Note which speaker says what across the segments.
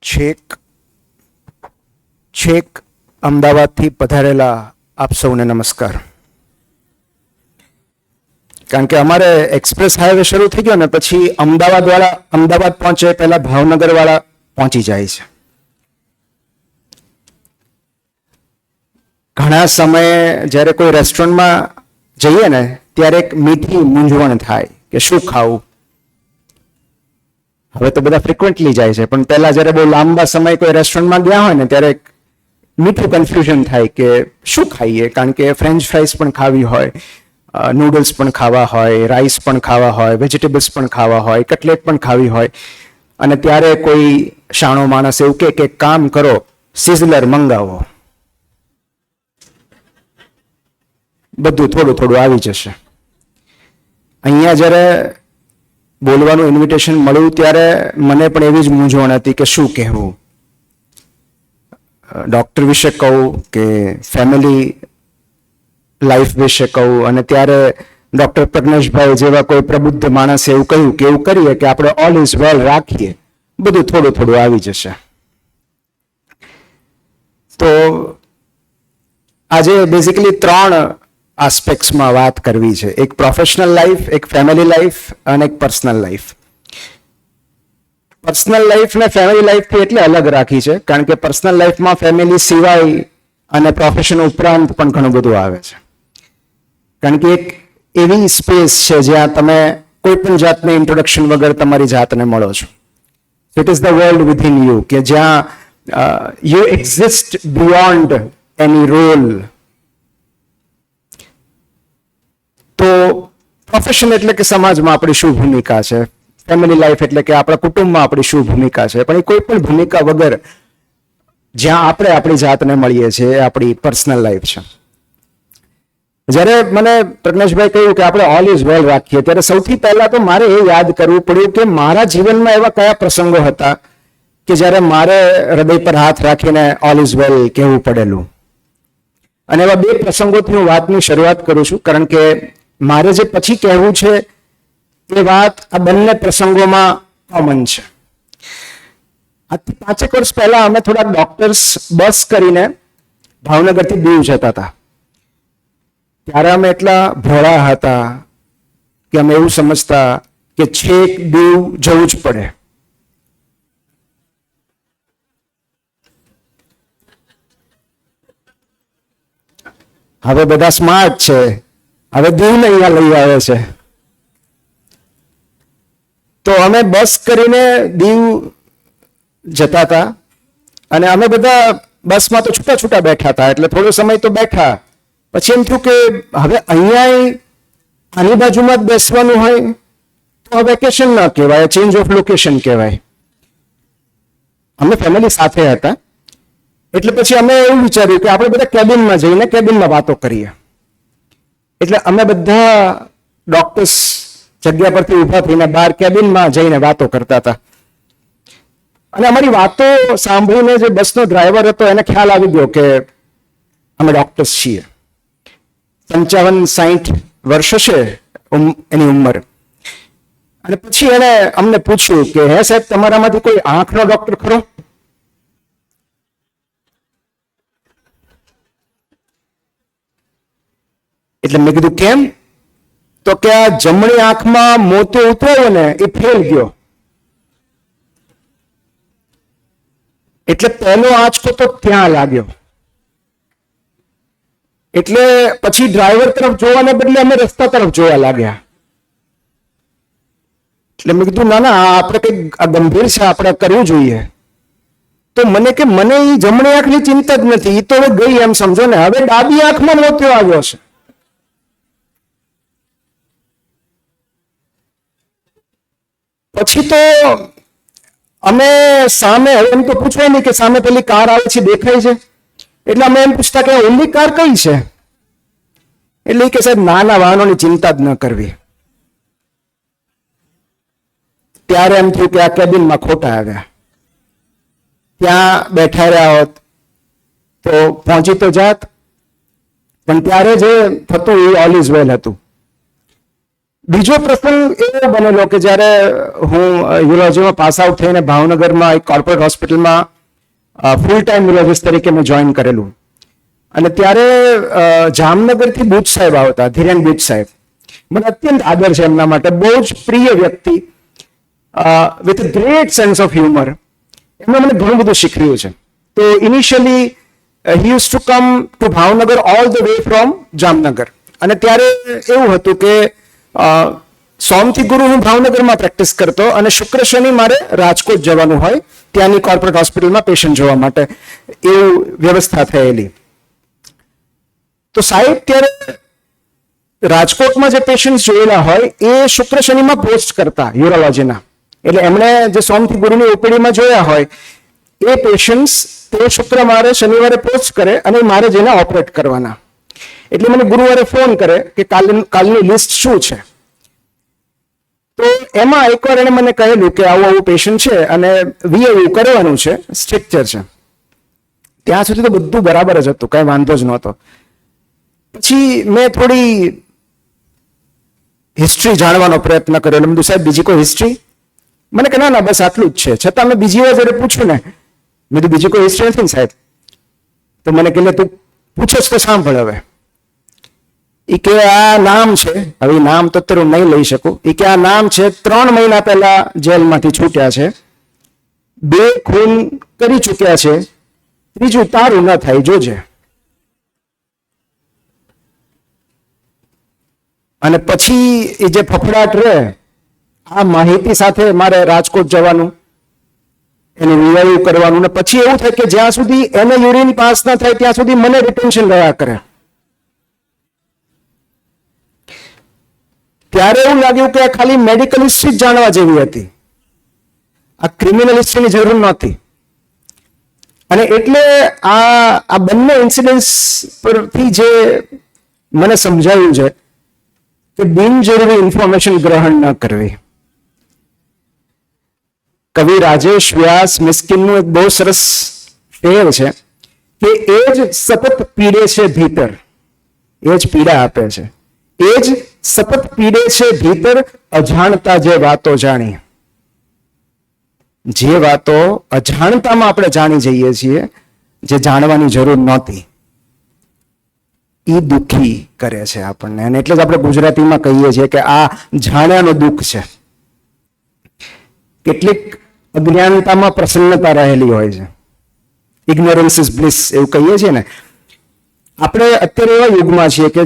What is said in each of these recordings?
Speaker 1: છેક છેક અમદાવાદથી પધારેલા આપ સૌને નમસ્કાર. કારણ કે અમારે એક્સપ્રેસ હાઈવે શરૂ થઈ ગયો ને પછી અમદાવાદ પહોંચે પહેલા ભાવનગર વાળા પહોંચી જાય છે. ઘણા સમયે જ્યારે કોઈ રેસ્ટોરન્ટમાં જઈએ ને ત્યારે એક મીઠી મૂંઝવણ થાય કે શું ખાવું. હવે તો બધા ફ્રિકવન્ટલી જાય છે, પણ પહેલા જ્યારે બહુ લાંબા સમય કોઈ રેસ્ટોરન્ટમાં ગયા હોય ને ત્યારે મીઠું કન્ફ્યુઝન થાય કે શું ખાઈએ. કારણ કે ફ્રેન્ચ ફ્રાઈઝ પણ ખાવી હોય, નૂડલ્સ પણ ખાવા હોય, રાઈસ પણ ખાવા હોય, વેજીટેબલ્સ પણ ખાવા હોય, કટલેટ પણ ખાવી હોય. અને ત્યારે કોઈ શાણો માણસ એવું કે કામ કરો, સિઝલર મંગાવો, બધું થોડું થોડું આવી જશે. અહીંયા જ્યારે બોલવાનું ઇન્વિટેશન મળ્યું ત્યારે મને પણ એવી જ મૂંઝવણ હતી કે શું કહેવું. ડૉક્ટર વિશે કહું કે ફેમિલી લાઈફ વિશે કહું. અને ત્યારે ડૉક્ટર પ્રજ્ઞેશભાઈ જેવા કોઈ પ્રબુદ્ધ માણસે એવું કહ્યું કે એવું કરીએ કે આપણે ઓલ ઇઝ વેલ રાખીએ, બધું થોડું થોડું આવી જશે. તો આજે બેઝિકલી 3 આસ્પેક્ટ્સમાં વાત કરવી છે. એક પ્રોફેશનલ લાઈફ, એક ફેમિલી લાઈફ અને એક પર્સનલ લાઈફ. પર્સનલ લાઈફ ને ફેમિલી લાઈફથી એટલે અલગ રાખી છે કારણ કે પર્સનલ લાઈફમાં ફેમિલી સિવાય અને પ્રોફેશન ઉપરાંત પણ ઘણું બધું આવે છે. કારણ કે એક એવી સ્પેસ છે જ્યાં તમે કોઈ પણ જાતને ઇન્ટ્રોડક્શન વગર તમારી જાતને મળો છો. It is the world within you, કે જ્યાં you exist beyond any role. તો પ્રોફેશન એટલે કે સમાજમાં આપણી શું ભૂમિકા છે, ફેમિલી લાઈફ એટલે કે આપણા કુટુંબમાં આપણી શું ભૂમિકા છે. પણ એ કોઈ પણ ભૂમિકા વગર જ્યાં આપણે આપણી જાતને મળીએ છીએ એ આપણી પર્સનલ લાઈફ છે. જ્યારે મને પ્રજ્ઞેશભાઈ કહ્યું કે આપણે ઓલ ઇઝ વેલ રાખીએ ત્યારે સૌથી પહેલા તો મારે એ યાદ કરવું પડ્યું કે મારા જીવનમાં એવા કયા પ્રસંગો હતા કે જ્યારે મારે હૃદય પર હાથ રાખીને ઓલ ઇઝ વેલ કહેવું પડેલું. અને એવા 2 પ્રસંગોથી હું વાતની શરૂઆત કરું છું કારણ કે મારે જે પછી કહેવું છે એ વાત આ બંને પ્રસંગોમાં કોમન છે. આજથી 5 વર્ષ પહેલા અમે થોડા ડોક્ટર્સ બસ કરીને ભાવનગરથી દીવ જતા હતા. ત્યારે અમે એટલા ભોળા હતા કે અમે એવું સમજતા કે છેક દીવ જવું જ પડે. હવે બધા સ્માર્ટ છે, હવે દીવને અહીંયા લઈ આવે છે. તો અમે બસ કરીને દીવ જતા હતા અને અમે બધા બસમાં તો છૂટા છૂટા બેઠા હતા. એટલે થોડો સમય તો બેઠા, પછી એમ થયું કે હવે અહીંયા આની બાજુમાં જ બેસવાનું હોય તો વેકેશન ના કહેવાય, ચેન્જ ઓફ લોકેશન કહેવાય. અમે ફેમિલી સાથે હતા એટલે પછી અમે એવું વિચાર્યું કે આપણે બધા કેબિનમાં જઈને કેબિનમાં વાતો કરીએ. એટલે અમે બધા ડોક્ટર્સ જગ્યા પરથી ઊભા થઈને બહાર કેબિનમાં જઈને વાતો કરતા હતા. અને અમારી વાતો સાંભળીને જે બસનો ડ્રાઈવર હતો એને ખ્યાલ આવી ગયો કે અમે ડોક્ટર્સ છીએ. 55-60 વર્ષ હશે એની ઉંમર. અને પછી એને અમને પૂછ્યું કે હે સાહેબ, તમારામાંથી કોઈ આંખનો ડોક્ટર ખરો? એટલે મેં કીધું કેમ? તો કે આ જમણી આંખમાં મોતો ઉતર્યો ને એ ફેલ ગયો, એટલે પહેલો આંચકો તો ત્યાં લાગ્યો. એટલે પછી ડ્રાઈવર તરફ જોવાને બદલે અમે રસ્તા તરફ જોવા લાગ્યા. એટલે મેં કીધું ના આપણે કંઈક ગંભીર છે, આપણે કરવું જોઈએ. તો મને કે મને એ જમણી આંખની ચિંતા જ નથી, એ તો હવે ગઈ એમ સમજો ને. હવે ડાબી આંખમાં મોતો આવ્યો છે. પછી તો અમે સામે, હવે એમ તો પૂછવાય નહીં કે સામે પેલી કાર આવે છે દેખાય છે, એટલે અમે એમ પૂછતા કે ઓલી કાર કઈ છે? એટલે કે સાહેબ નાના વાહનોની ચિંતા જ ન કરવી. ત્યારે એમ થયું કે આ કેબિનમાં ખોટા આવ્યા. ત્યાં બેઠા રહ્યા હોત તો પહોંચી તો જાત, પણ ત્યારે જે થતું એ ઓલ ઇઝ વેલ હતું. બીજો પ્રસંગ એવો બનેલો કે જ્યારે હું યુરોલોજીમાં પાસ આઉટ થઈને ભાવનગરમાં એક કોર્પોરેટ હોસ્પિટલમાં ફૂલ ટાઈમ યુરોલોજીસ્ટ તરીકે મેં જોઈન કરેલું. અને ત્યારે જામનગરથી બુચ સાહેબ આવતા, ધીરેન બુચ સાહેબ. મને અત્યંત આદર છે એમના માટે, બહુ જ પ્રિય વ્યક્તિ, with great sense of humour. એમણે મને ઘણું બધું શીખવ્યું છે. તો initially he use to come to Bhavnagar all the way from Jamnagar. અને ત્યારે એવું હતું કે સોમથી ગુરુ હું ભાવનગરમાં પ્રેક્ટિસ કરતો અને શુક્ર શનિ મારે રાજકોટ જવાનું હોય ત્યાંની કોર્પોરેટ હોસ્પિટલમાં પેશન્ટ જોવા માટે, એવું વ્યવસ્થા થયેલી. તો સાહેબ ત્યારે રાજકોટમાં જે પેશન્ટ જોયેલા હોય એ શુક્ર શનિમાં પોસ્ટ કરતા યુરોલોજીના. એટલે એમણે જે સોમથી ગુરુની ઓપીડીમાં જોયા હોય એ પેશન્ટ્સ તે શુક્ર મારે શનિવારે પોસ્ટ કરે અને મારે જેને ઓપરેટ કરવાના. એટલે મને ગુરુવારે ફોન કરે કે કાલની લિસ્ટ શું છે. તો એમાં એકવાર એને મને કહેલું કે આવું આવું પેશન્ટ છે અને VIU કરવાનું છે, સ્ટ્રક્ચર છે. ત્યાં સુધી તો બધું બરાબર જ હતું, કઈ વાંધો જ નહોતો. પછી મેં થોડી હિસ્ટ્રી જાણવાનો પ્રયત્ન કર્યો. એટલે સાહેબ બીજી કોઈ હિસ્ટ્રી? મને કે ના બસ આટલું જ છે. છતાં મેં બીજી વાર જયારે પૂછ્યું ને, મેં તો બીજી કોઈ હિસ્ટ્રી નથી ને સાહેબ. તો મને કે તું પૂછો તો સાંભળ હવે. એ કે આ નામ છે, હવે નામ તો અત્યારે હું નહીં લઈ શકું. એ કે આ નામ છે 3 મહિના પહેલા જેલમાંથી છૂટ્યા છે, 2 ખૂન કરી ચૂક્યા છે, 3જું તારું ન થાય જોજે. અને પછી એ જે ફફડાટ રહે, આ માહિતી સાથે મારે રાજકોટ જવાનું, એને VIU કરવાનું, ને પછી એવું થાય કે જ્યાં સુધી એને યુરિન પાસ ના થાય ત્યાં સુધી મને રિટેન્શન રહ્યા કરે. ત્યારે એવું લાગ્યું કે ખાલી મેડિકલ હિસ્ટ્રી જ જાણવા જેવી હતી, આ ક્રિમિનલ હિસ્ટ્રીની જરૂર નહોતી. અને એટલે આ બંને ઇન્સિડન્ટ્સ પરથી જે મને સમજાયું છે કે બિનજરૂરી ઇન્ફોર્મેશન ગ્રહણ ન કરવી. કવિ રાજેશ વ્યાસ મિસ્કિનનું એક બહુ સરસ શેર છે કે એ જ સતત પીડે છે ભીતર, એ જ પીડા આપે છે, એ જ સતત પીડે છે ભીતર, અજાણતા જે વાતો જાણી. જે વાતો અજાણતામાં આપણે જાણી જઈએ છીએ, જે જાણવાની જરૂર નહોતી, એ દુઃખી કરે છે આપણને. અને એટલે જ આપણે ગુજરાતીમાં કહીએ છીએ કે આ જાણ્યાનું દુઃખ છે. કેટલીક અજ્ઞાનતામાં પ્રસન્નતા રહેલી હોય છે, ઇગ્નોરન્સ ઇઝ બ્લિસ એવું કહીએ છીએ ને. આપણે અત્યારે એવા યુગમાં છીએ કે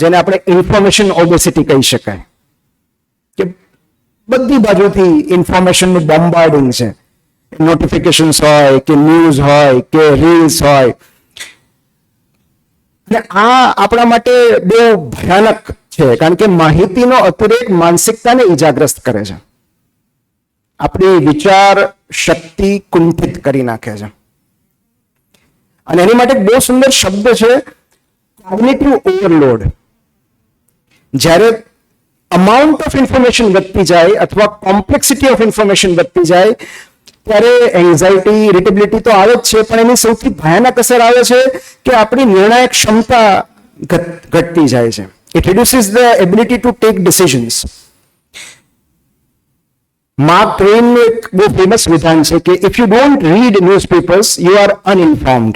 Speaker 1: જેને આપણે ઇન્ફોર્મેશન ઓબેસિટી કહી શકાય, કે બધી બાજુથી ઇન્ફોર્મેશનનું બોમ્બાર્ડિંગ છે. નોટિફિકેશન્સ હોય કે ન્યૂઝ હોય કે રીલ્સ હોય. અને આ આપણા માટે બહુ ભયાનક છે, કારણ કે માહિતીનો અતિરેક માનસિકતાને ઇજાગ્રસ્ત કરે છે, આપણી વિચાર શક્તિ કુંઠિત કરી નાખે છે. અને એની માટે બહુ સુંદર શબ્દ છે કોગ્નિટિવ ઓવરલોડ. જ્યારે અમાઉન્ટ ઓફ ઇન્ફોર્મેશન વધતી જાય અથવા કોમ્પ્લેક્સિટી ઓફ ઇન્ફોર્મેશન વધતી જાય ત્યારે એન્ઝાઇટી, ઇરિટેબિલિટી તો આવે જ છે, પણ એની સૌથી ભયાનક અસર આવે છે કે આપણી નિર્ણાયક ક્ષમતા ઘટતી જાય છે. It reduces the ability to take decisions. Mark ટ્વેનનું એક બહુ ફેમસ વિધાન છે કે if you don't read newspapers you are uninformed,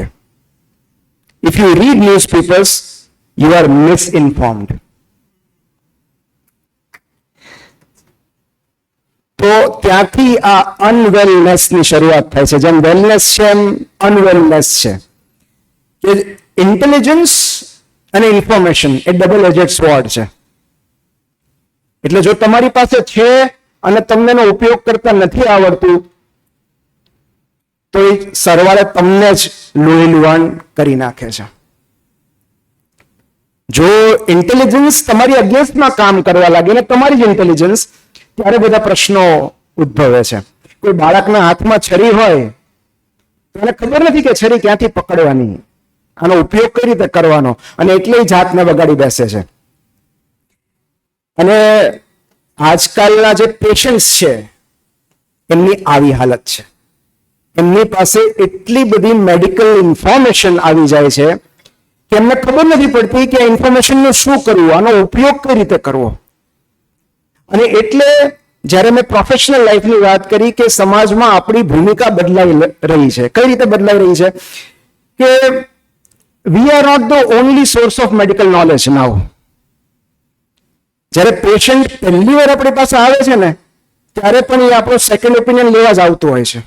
Speaker 1: if you read newspapers you are misinformed. તો ત્યાંથી આ અનવેલનેસની શરૂઆત થાય છે. જેમ વેલનેસ છે એમ અનવેલનેસ છે. કે ઇન્ટેલિજન્સ અને ઇન્ફોર્મેશન એ ડબલ એજેડ સ્વોર્ડ છે. એટલે જો તમારી પાસે છે અને તમને એનો ઉપયોગ કરતા નથી આવડતું તો એ સરવાળે તમને જ લોહી લુહાણ કરી નાખે છે. જો ઇન્ટેલિજન્સ તમારી અગેન્સ્ટમાં કામ કરવા લાગે ને તમારી જ ઇન્ટેલિજન્સ, ત્યારે બધા પ્રશ્નો ઉદ્ભવે છે. કોઈ બાળકના હાથમાં છરી હોય તો એને ખબર નથી કે છરી ક્યાંથી પકડવાની, આનો ઉપયોગ કઈ રીતે કરવાનો, અને એટલે જ હાથને બગાડી બેસે છે. અને આજકાલના જે પેશન્ટ્સ છે એમની આવી હાલત છે. એમની પાસે એટલી બધી મેડિકલ ઇન્ફોર્મેશન આવી જાય છે કે એમને ખબર નથી પડતી કે આ ઇન્ફોર્મેશનનું શું કરવું, આનો ઉપયોગ કઈ રીતે કરવો. અને એટલે જ્યારે મેં પ્રોફેશનલ લાઈફની વાત કરી કે સમાજમાં આપણી ભૂમિકા બદલાઈ રહી છે. કઈ રીતે બદલાઈ રહી છે કે we are not the only source of medical knowledge now. જ્યારે પેશન્ટ પહેલી વાર આપણી પાસે આવે છે ને ત્યારે પણ એ આપણો સેકન્ડ ઓપિનિયન લેવા જ આવતો હોય છે,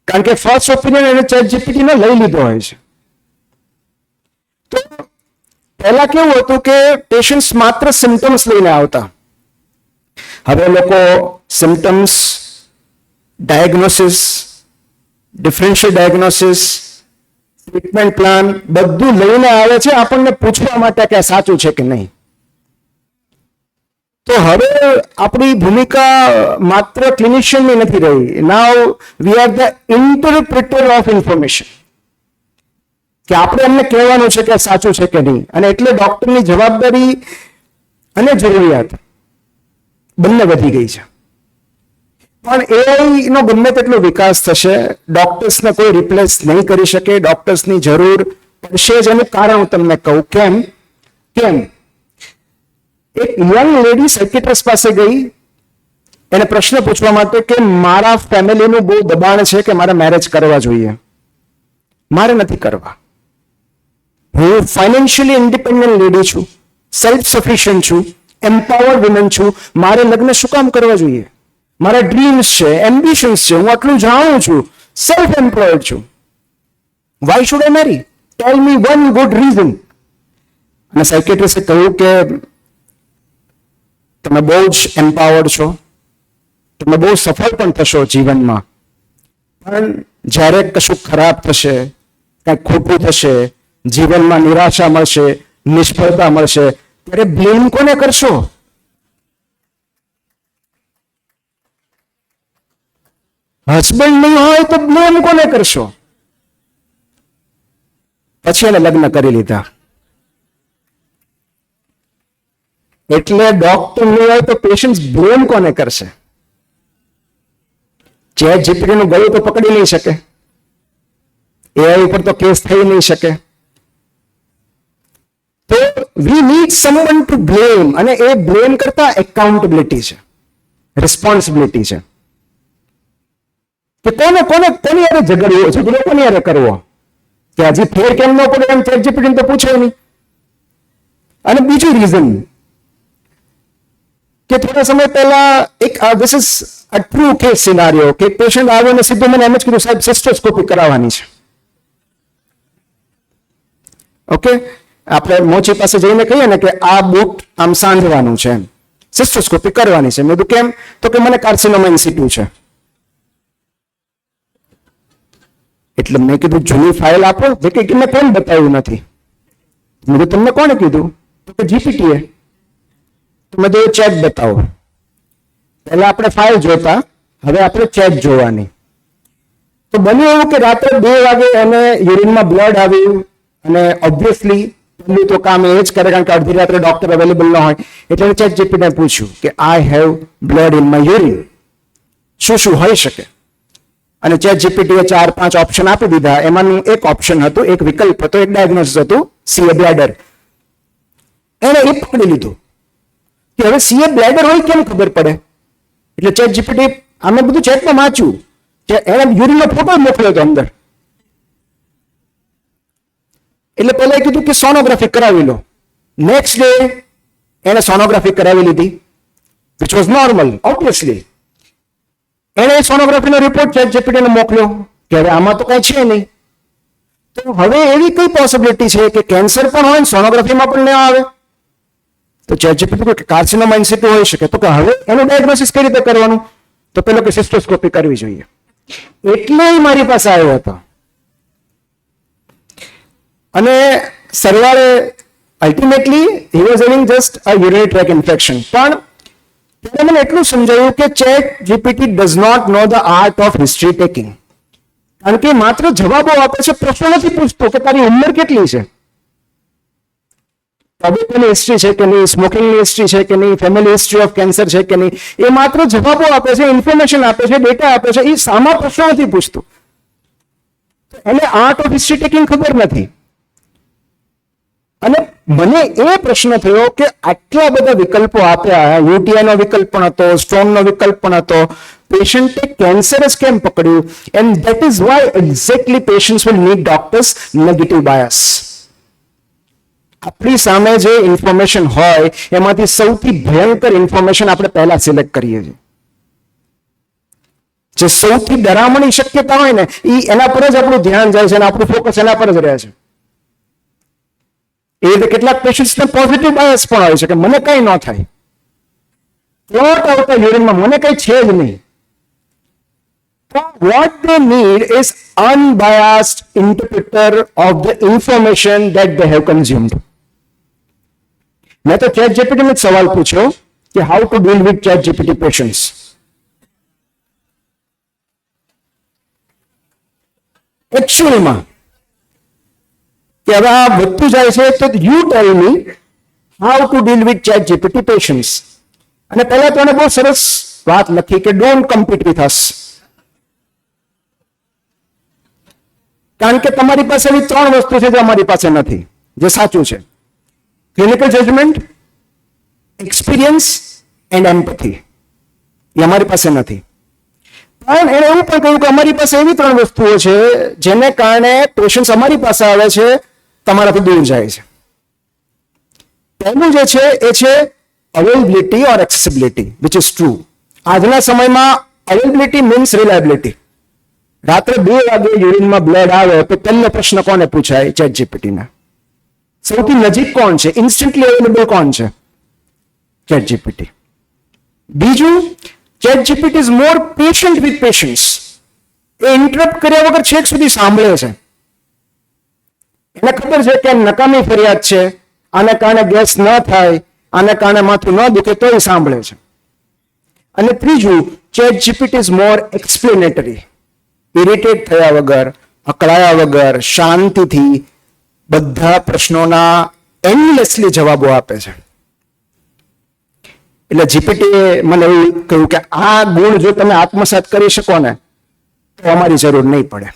Speaker 1: કારણ કે ફર્સ્ટ ઓપિનિયન એને ChatGPT ને લઈ લીધો હોય છે. તો પહેલા કેવું હતું કે પેશન્ટ્સ માત્ર સિમ્ટમ્સ લઈને આવતા. હવે લોકો symptoms, diagnosis, differential diagnosis, treatment plan બધું લઈને આવે છે આપણને પૂછવા માટે કે આ સાચું છે કે નહીં. તો હવે આપણી ભૂમિકા માત્ર ક્લિનિશિયનની નથી રહી. Now we are the interpreter of information, કે આપણે એમને કહેવાનું છે કે સાચું છે કે નહીં. અને એટલે ડોક્ટરની જવાબદારી અને જરૂરિયાત બંને વધી ગઈ છે. પણ AI નો ગમે તેટલો વિકાસ થશે, ડોક્ટર્સને કોઈ રિપ્લેસ નહીં કરી શકે. ડોક્ટર્સની જરૂર પડશે જ. એનું કારણ હું તમને કહું. કેમ એક યંગ લેડી સાયકિયાટ્રિસ્ટ પાસે ગઈ એને પ્રશ્ન પૂછવા માટે કે મારા ફેમિલીનું બહુ દબાણ છે કે મારે મેરેજ કરવા જોઈએ, મારે નથી કરવા. હું ફાઇનાન્શિયલી ઇન્ડિપેન્ડન્ટ લેડી છું, સેલ્ફ સફિશિયન્ટ છું, એમ્પાવર્ડ વુમન છું, મારે લગ્ન શું કામ કરવા જોઈએ? મારા ડ્રીમ્સ છે, એમ્બિશન્સ છે, હું આટલું જાણું છું, સેલ્ફ એમ્પ્લોયડ છું. Why should I marry? Tell me one good reason. અને સાયકિયાટ્રિસ્ટે કહ્યું કે તમે બહુ જ એમ્પાવર્ડ છો, તમે બહુ સફળ પણ થશો જીવનમાં, પણ જ્યારે કશું ખરાબ થશે, કંઈક ખોટું થશે, જીવનમાં નિરાશા મળશે, નિષ્ફળતા મળશે, ત્યારે બ્લેમ કોને કરશો? હસબન્ડ નહીં હોય તો બ્લેમ કોને કરશો? પછી એને લગ્ન કરી લીધા. એટલે ડોક્ટર નહીં હોય તો પેશન્ટ બ્લેમ કોને કરશે? ChatGPT નું ગળું તો પકડી નહીં શકે, AI ઉપર તો કેસ થઈ નહીં શકે. તો we need someone to blame. અને એ બ્લેમ કરતા એકાઉન્ટેબિલિટી છે, રિસ્પોન્સિબિલિટી છે. કે કોની યારે ઝઘડો કોની યારે કરવો? કે હજી ફેર કેમ ન પડે એમ ChatGPT તો પૂછે નહીં. અને બીજું રીઝન કે થોડા સમય પહેલા એક this is a true case scenario કે પેશન્ટ આવ્યો અને સીધું મને એમ જ કીધું, સાહેબ સિસ્ટોસ્કોપી કરાવવાની છે. ઓકે, આપણે મોચી પાસે જઈને કહીએ ને કે આ બૂટ આમ સાંધવાનું છે, એમ સિસ્ટોસ્કોપી કરવાની છે. મેં કીધું કેમ? તો કે મને કાર્સિનોમા ઇન સિટુ છે. એટલે મેં કીધું જૂની ફાઇલ આપો. કે મેં કેમ બતાવ્યું નથી? મેં કીધું તમને કોણે કીધું? તો કે જીપીટીએ. તો મેં કીધું ચેટ બતાવો. પહેલા આપણે ફાઇલ જોતા, હવે આપણે ચેટ જોવાની. તો બન્યું એવું કે રાત્રે 2 વાગે એને યુરિનમાં બ્લડ આવ્યું. અને ઓબ્વિયસલી પહેલું તો કામ એ જ કરે, કારણ કે અડધી રાત્રે ડોક્ટર અવેલેબલ ન હોય. એટલે ChatGPT ને પૂછ્યું કે I have blood in my urine, શું હોઈ શકે? અને ChatGPT એ 4-5 ઓપ્શન આપી દીધા. એમાંનું એક ઓપ્શન હતું, એક વિકલ્પ હતો, એક ડાયગ્નોસિસ હતું, CA બ્લેડર. એને એ પકડી લીધું કે હવે CA બ્લેડર હોય કેમ ખબર પડે? એટલે ChatGPT આમે બધું ચેટમાં વાંચ્યું કે એને યુરિનનો ફોટો મોકલ્યો હતો અંદર. એટલે પહેલા કીધું કે સોનોગ્રાફી કરાવી લો. નેક્સ્ટ ડે એને સોનોગ્રાફી કરાવી લીધી, વિચ વોઝ નોર્મલ ઓબ્વિયસલી. એને સોનોગ્રાફીનો રિપોર્ટ ChatGPT ને મોકલ્યો કે હવે આમાં તો કઈ છે નહીં. તો હવે એવી કઈ પોસિબિલિટી છે કે કેન્સર પણ હોય, સોનોગ્રાફીમાં પણ ન આવે? તો ChatGPT કે કાર્સિનોમા ઇન સિટુ હોઈ શકે. તો કે હવે એનું ડાયગ્નોસિસ કઈ રીતે કરવાનું? તો પેલો કે સિસ્ટોસ્કોપી કરવી જોઈએ. એટલે મારી પાસે આવ્યો હતો. અને સરવાળે ultimately he was having just a urinary track infection. પણ ત્યારે મને એટલું સમજાયું કે ChatGPT does not know the art of history taking. કારણ કે માત્ર જવાબો આપે છે, પ્રશ્નો નથી પૂછતો કે તારી ઉંમર કેટલી છે, તબીબની હિસ્ટ્રી છે કે નહીં, સ્મોકિંગની હિસ્ટ્રી છે કે નહીં, ફેમિલી હિસ્ટ્રી ઓફ કેન્સર છે કે નહીં. એ માત્ર જવાબો આપે છે, ઇન્ફોર્મેશન આપે છે, ડેટા આપે છે. એ સામા પ્રશ્નો નથી પૂછતું. એને આર્ટ ઓફ હિસ્ટ્રી ટેકિંગ ખબર નથી. અને મને એ પ્રશ્ન થયો કે આટલા બધા વિકલ્પો આપ્યા, યુટીઆઈ નો વિકલ્પ પણ હતો, સ્ટોન નો વિકલ્પ પણ હતો, પેશન્ટે કેન્સર જ કેમ પકડ્યું? And that is why exactly patients will need doctors negative bias. આપણી સામે જે ઇન્ફોર્મેશન હોય એમાંથી સૌથી ભયંકર ઇન્ફોર્મેશન આપણે પહેલા સિલેક્ટ કરીએ છીએ. જે સૌથી ડરામણી શક્યતા હોય ને એના પર જ આપણું ધ્યાન જાય છે અને આપણું ફોકસ એના પર જ રહે છે. એ રીતે કેટલાક પેશન્ટ્સને પોઝિટિવ બાયસ પણ હોય છે કે મને કઈ ન થાય, ક્લોટ આવતા યુરિનમાં મને કઈ છે જ નહીં. What they need is unbiased interpreter of the information that they have consumed. મેં તો ChatGPT ને સવાલ પૂછ્યો કે how to deal with ChatGPT patients. એકચ્યુઅલમાં કે હવે આ વધતું જાય છે તો you tell me how to deal with ChatGPT patients. અને પહેલા તો એને બહુ સરસ વાત લખી કે ડોન્ટ કમ્પીટ વિથ અસ. કારણ કે તમારી પાસે એવી 3 વસ્તુ છે જે અમારી પાસે નથી, જે સાચું છે: ક્લિનિકલ જજમેન્ટ, એક્સપિરિયન્સ એન્ડ એમ્પથી. એ અમારી પાસે નથી. પણ એને એવું પણ કહ્યું કે અમારી પાસે એવી 3 વસ્તુઓ છે જેને કારણે પેશન્ટ અમારી પાસે આવે છે, તમારાથી દૂર જાય છે. પહેલું જે છે એ છે availability or accessibility, which is true. આજના સમયમાં અવેલેબિલિટી મીન્સ રિલાયબિલિટી. રાત્રે 2 વાગે યુરિનમાં બ્લડ આવે તો પહેલો પ્રશ્ન કોને પૂછાય? ChatGPT ને. સૌથી નજીક કોણ છે? ઇન્સ્ટન્ટલી અવેલેબલ કોણ છે? ChatGPT. બીજું, ChatGPT is more patient with patients. A interrupt કર્યા વગર છેક સુધી સાંભળે છે. એને ખબર છે કે નકામી ફરિયાદ છે, આને કારણે ગેસ ન થાય, આને કારણે માથું ન દુખે, તો એ સાંભળે છે. અને ત્રીજું, ChatGPT is more explanatory. Irritate થયા વગર, અકળાયા વગર, શાંતિથી બધા પ્રશ્નોના એન્ડલેસલી જવાબો આપે છે. એટલે જીપીટી મને એવું કહ્યું કે આ ગુણ જો તમે આત્મસાત કરી શકો ને તો અમારી જરૂર નહીં પડે.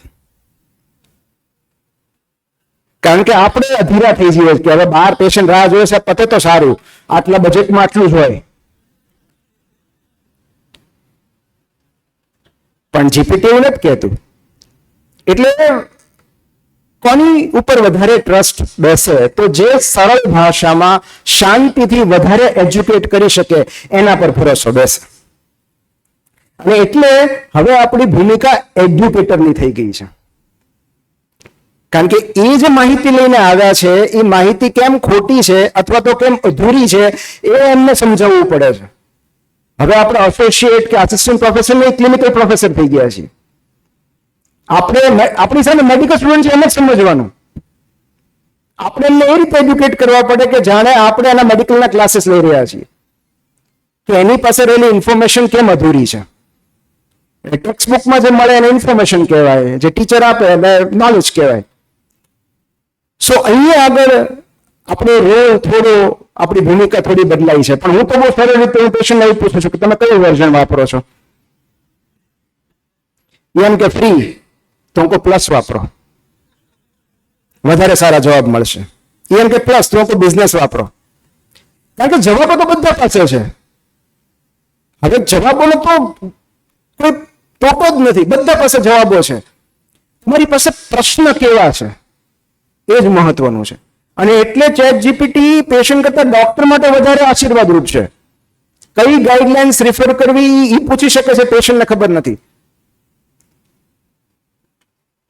Speaker 1: કારણ કે આપણે અધીરા થઈ જઈએ કે હવે 12 પેશન્ટ રાહ જોવે છે, પતે તો સારું, આટલા બજેટમાં આટલું જ હોય. પણ જીપીટી એવું નથી કહેતું. એટલે કોની ઉપર વધારે ટ્રસ્ટ બેસે? તો જે સરળ ભાષામાં શાંતિથી વધારે એજ્યુકેટ કરી શકે એના પર ભરોસો બેસે. અને એટલે હવે આપણી ભૂમિકા એડ્યુકેટરની થઈ ગઈ છે. કારણ કે એ જે માહિતી લઈને આવ્યા છે એ માહિતી કેમ ખોટી છે અથવા તો કેમ અધૂરી છે એ એમને સમજાવવું પડે છે. હવે આપણે એસોસિએટ કે આસિસ્ટન્ટ પ્રોફેસર ને ક્લિનિકલ પ્રોફેસર થઈ ગયા છીએ. આપણી સામે મેડિકલ સ્ટુડન્ટ છે એમ જ સમજવાનું. આપણે એમને એ રીતે એડ્યુકેટ કરવા પડે કે જાણે આપણે એના મેડિકલના ક્લાસીસ લઈ રહ્યા છીએ. તો એની પાસે રહેલી ઇન્ફોર્મેશન કેમ અધૂરી છે? ટેક્સ્ટ બુકમાં જે મળે એને ઇન્ફોર્મેશન કહેવાય, જે ટીચર આપે એને નોલેજ કહેવાય. સો અહીંયા આગળ આપણો રોલ થોડો, આપણી ભૂમિકા થોડી બદલાઈ છે. પણ હું તો બહુ સરળ રીતે હું પેશન્ટને એવું પૂછું છું કે તમે કયું વર્ઝન વાપરો છો? એમ કે ફ્રી, તો હું પ્લસ વાપરો, વધારે સારા જવાબ મળશે. એમ કે પ્લસ, તો હું બિઝનેસ વાપરો. કારણ કે જવાબો તો બધા પાસે છે. હવે જવાબોનો તો કોઈ ટોટો જ નથી, બધા પાસે જવાબો છે. તમારી પાસે પ્રશ્ન કેવા છે એ જ મહત્વનું છે. અને એટલે ChatGPT પેશન્ટ કરતા ડોક્ટર માટે વધારે આશીર્વાદરૂપ છે. કઈ ગાઈડલાઇન્સ રિફર કરવી એ પૂછી શકે છે, પેશન્ટને ખબર નથી.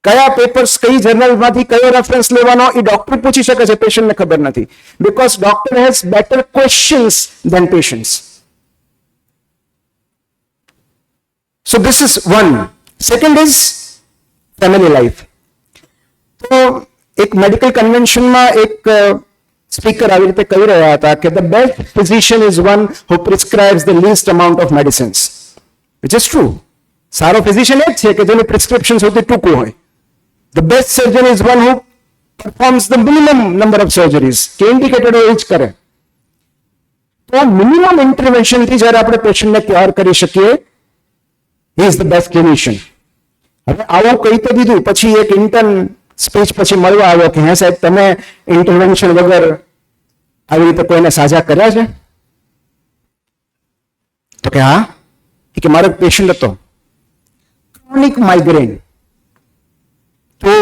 Speaker 1: કયા પેપર્સ, કઈ જર્નલમાંથી કયો રેફરન્સ લેવાનો એ ડોક્ટર પૂછી શકે છે, પેશન્ટને ખબર નથી. Because doctor has better questions than patients. So this is one. Second is family life. તો એક મેડિકલ કન્વેન્શનમાં એક સ્પીકર આવી રીતે કહી રહ્યા હતા કે the best physician is one who prescribes the least amount of medicines, which is true. સારો ફિઝિશિયન એ જ છે કે જેનું પ્રિસ્ક્રિપ્શન સૌથી ટૂંકું હોય. The best surgeon is one who performs the minimum number of surgeries, કે ઇન્ડિકેટેડ હોય એ જ કરે. તો મિનિમમ ઇન્ટરવેન્શનથી જ્યારે આપણે પેશન્ટને કેર કરી શકીએ, he is the best clinician. હવે આવું કહી તો દીધું, પછી એક ઇન્ટર્ન સ્પીચ પછી મળવા આવ્યો કે હે સાહેબ તમે ઇન્ટરવેન્શન વગર આવી રીતે કોઈને સાજા કર્યા છે? તો કે હા, કે મારો પેશન્ટ હતો ક્રોનિક માઇગ્રેન, તો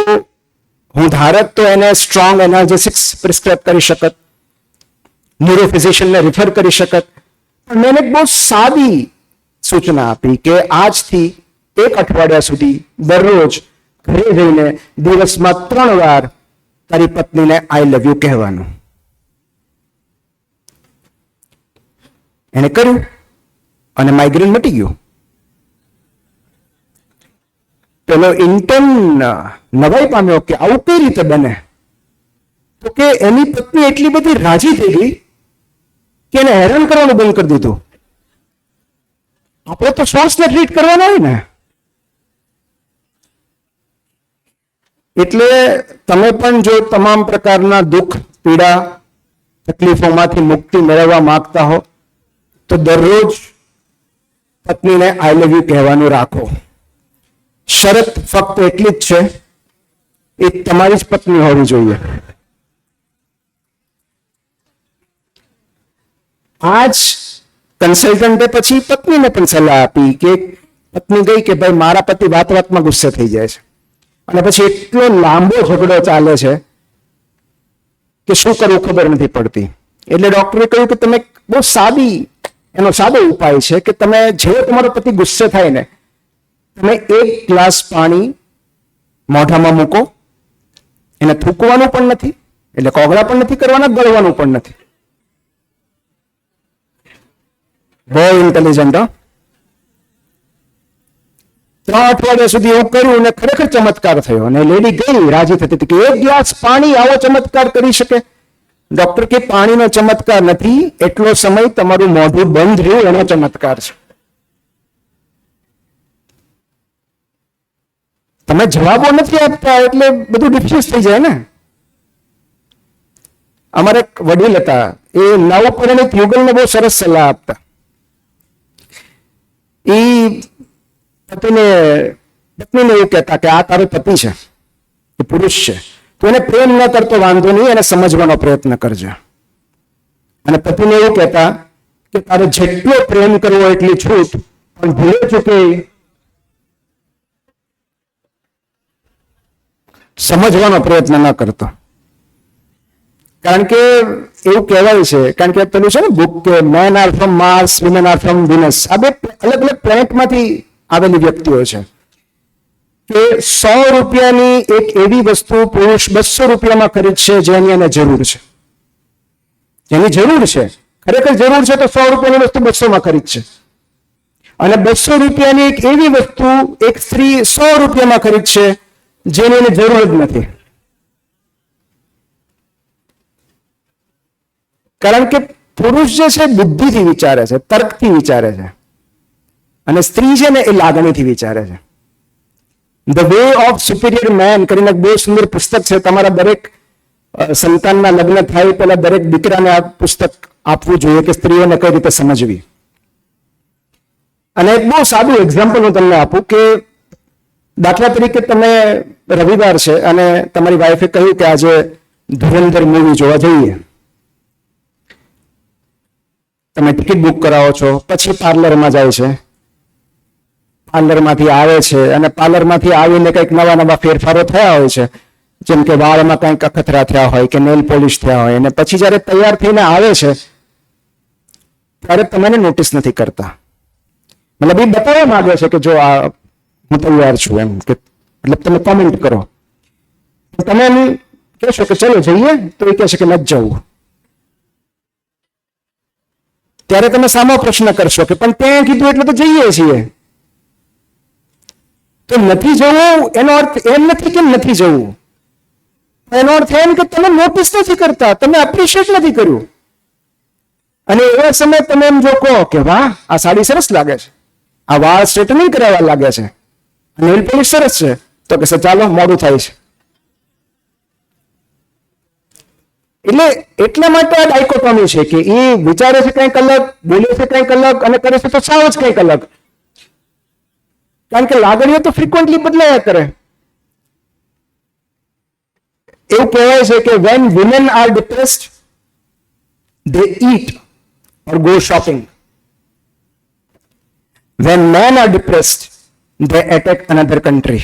Speaker 1: હું ધારત તો એને સ્ટ્રોંગ એનાર્જેટિક્સ પ્રિસ્ક્રાઇબ કરી શકત, ન્યુરોફિઝિશિયનને રિફર કરી શકત, પણ મેં એક બહુ સાદી સૂચના આપી કે આજથી 1 અઠવાડિયા સુધી દરરોજ ઘરે જઈને દિવસમાં 3 વાર તારી પત્નીને આઈ લવ યુ કહેવાનું. એને કર્યું અને માઇગ્રેન મટી ગયું. પેલો ઇન્ટર્ન નવાઈ પામ્યો કે આવું કઈ રીતે બને? તો કે એની પત્ની એટલી બધી રાજી થઈ ગઈ કે એને હેરાન કરવાનું બંધ કરી દીધું. આપણે તો સોર્સને ટ્રીટ કરવાના હોય ને. એટલે તમે પણ જો તમામ પ્રકારના દુઃખ, પીડા, તકલીફોમાંથી મુક્તિ મેળવવા માંગતા હો તો દરરોજ પત્નીને આઈ લવ યુ કહેવાનું રાખો. શરત ફક્ત એટલી જ છે, એ તમારી જ પત્ની હોવી જોઈએ. આજ કન્સલ્ટન્ટે પછી પત્નીને પણ સલાહ આપી કે પત્ની ગઈ કે ભાઈ મારા પતિ વાત વાતમાં ગુસ્સે થઈ જાય છે, અને પછી એટલો લાંબો ઝઘડો ચાલે છે કે શું કરવું ખબર નથી પડતી. એટલે ડોક્ટરે કહ્યું કે તમે બહુ એનો સાદો ઉપાય છે કે તમે જેવો તમારો પતિ ગુસ્સે થાય ને, તમે 1 ગ્લાસ પાણી મોઢામાં મૂકો, એને થૂકવાનું પણ નથી, એટલે કોગળા પણ નથી કરવાના, ગળવાનું પણ નથી. બહુ ઇન્ટેલિજન્ટ. 3 અઠવાડિયા સુધી એવું કર્યું અને ખરેખર ચમત્કાર થયો, અને લેડી ગઈ રાજી થતી હતી કે 1 ગ્લાસ પાણી આવો ચમત્કાર કરી શકે. ડોક્ટર કે પાણીનો ચમત્કાર નથી, એટલો સમય તમારું મોઢું બંધ રહ્યું એનો ચમત્કાર છે. તમે જવાબો નથી આપતા એટલે બધું ડિફ્યુઝ થઈ જાય ને. અમારે એક વડીલ હતા, એ નવપરિણીત યુગલને બહુ સરસ સલાહ આપતા. એ પત્નીને એવું કહેતા કે આ તારો પતિ છે, એ પુરુષ છે, તો એને પ્રેમ ન કરતો વાંધો નહીં, એને સમજવાનો પ્રયત્ન કરજો. અને પતિને એવું કહેતા કે તારે જેટલો પ્રેમ કરવો એટલી છૂટ, પણ ભૂલે ચૂકે સમજવાનો પ્રયત્ન ન કરતો. કારણ કે એવું કહેવાય છે, કારણ કે પેલું છે ને બુક કે men are from Mars, women are from Venus. આ બે અલગ અલગ પ્લેનેટમાંથી આવેલી વ્યક્તિઓ છે કે 100 રૂપિયાની એક એવી વસ્તુ પુરુષ 200 રૂપિયામાં ખરીદશે જેની એને જરૂર છે. જેની જરૂર છે, ખરેખર જરૂર છે તો 100 રૂપિયાની વસ્તુ 200 માં ખરીદશે. અને 200 રૂપિયાની એક એવી વસ્તુ એક સ્ત્રી 100 રૂપિયામાં ખરીદશે જેની એને જરૂર જ નથી. કારણ કે પુરુષ જે છે બુદ્ધિથી વિચારે છે, તર્કથી વિચારે છે, અને સ્ત્રી છે ને એ લાગણીથી વિચારે છે. The way of superior man કરીને એક બહુ સુંદર પુસ્તક છે. તમારા દરેક સંતાનના લગ્ન થાય પહેલા દરેક દીકરાને આ પુસ્તક આપવું જોઈએ કે સ્ત્રીઓને કઈ રીતે સમજવી. અને એક બહુ સાદું એક્ઝામ્પલ હું તમને આપું કે દાખલા તરીકે તમે રવિવાર છે અને તમારી વાઈફે કહ્યું કે આજે ધુરંધર મૂવી જોવા જઈએ. તમે ટિકિટ બુક કરાવો છો, પછી પાર્લરમાં જાય છે, પાર્લરમાંથી આવે છે, અને પાર્લરમાંથી આવીને કંઈક નવા નવા ફેરફારો થયા હોય છે, જેમ કે વાળમાં કંઈક અખતરા થયા હોય કે નેલ પોલિશ થયા હોય, અને પછી જ્યારે તૈયાર થઈને આવે છે ત્યારે તમને નોટિસ નથી કરતા. મતલબ એ બતાવવા માંગે છે કે જો આ હું તૈયાર છું એમ, કે મતલબ તમે કોમેન્ટ કરો. તમે એમ કહેશો કે ચલો જઈએ, તો એ કહેશે કે નથી જવું. ત્યારે તમે સામો પ્રશ્ન કરશો કે પણ ત્યાં કીધું એટલે તો જઈએ છીએ. તો નથી જવું એનો અર્થ એમ નથી કે નથી જવું, એનો અર્થ એમ કે તમે નોટિસ નથી કરતા, તમે એપ્રિશિએટ નથી કર્યું. અને એવા સમય તમે એમ જો કહો કે વાહ આ સાડી સરસ લાગે છે, આ વાળ સ્ટ્રેટનિંગ કરાવવા લાગે છે, નેલ પોલિશ સરસ છે, તો કે ચાલો મોડું થાય છે. એટલે એટલા માટે આ ડાયકોટોમી છે કે એ વિચારે છે કંઈક અલગ, બોલે છે કંઈક અલગ, અને કરે છે તો સાવ જ કંઈક અલગ. કારણ કે લાગણીઓ તો ફ્રીક્વન્ટલી બદલાયા કરે. એવું કહેવાય છે કે when women are depressed they eat or go shopping. When men are depressed, they attack another country.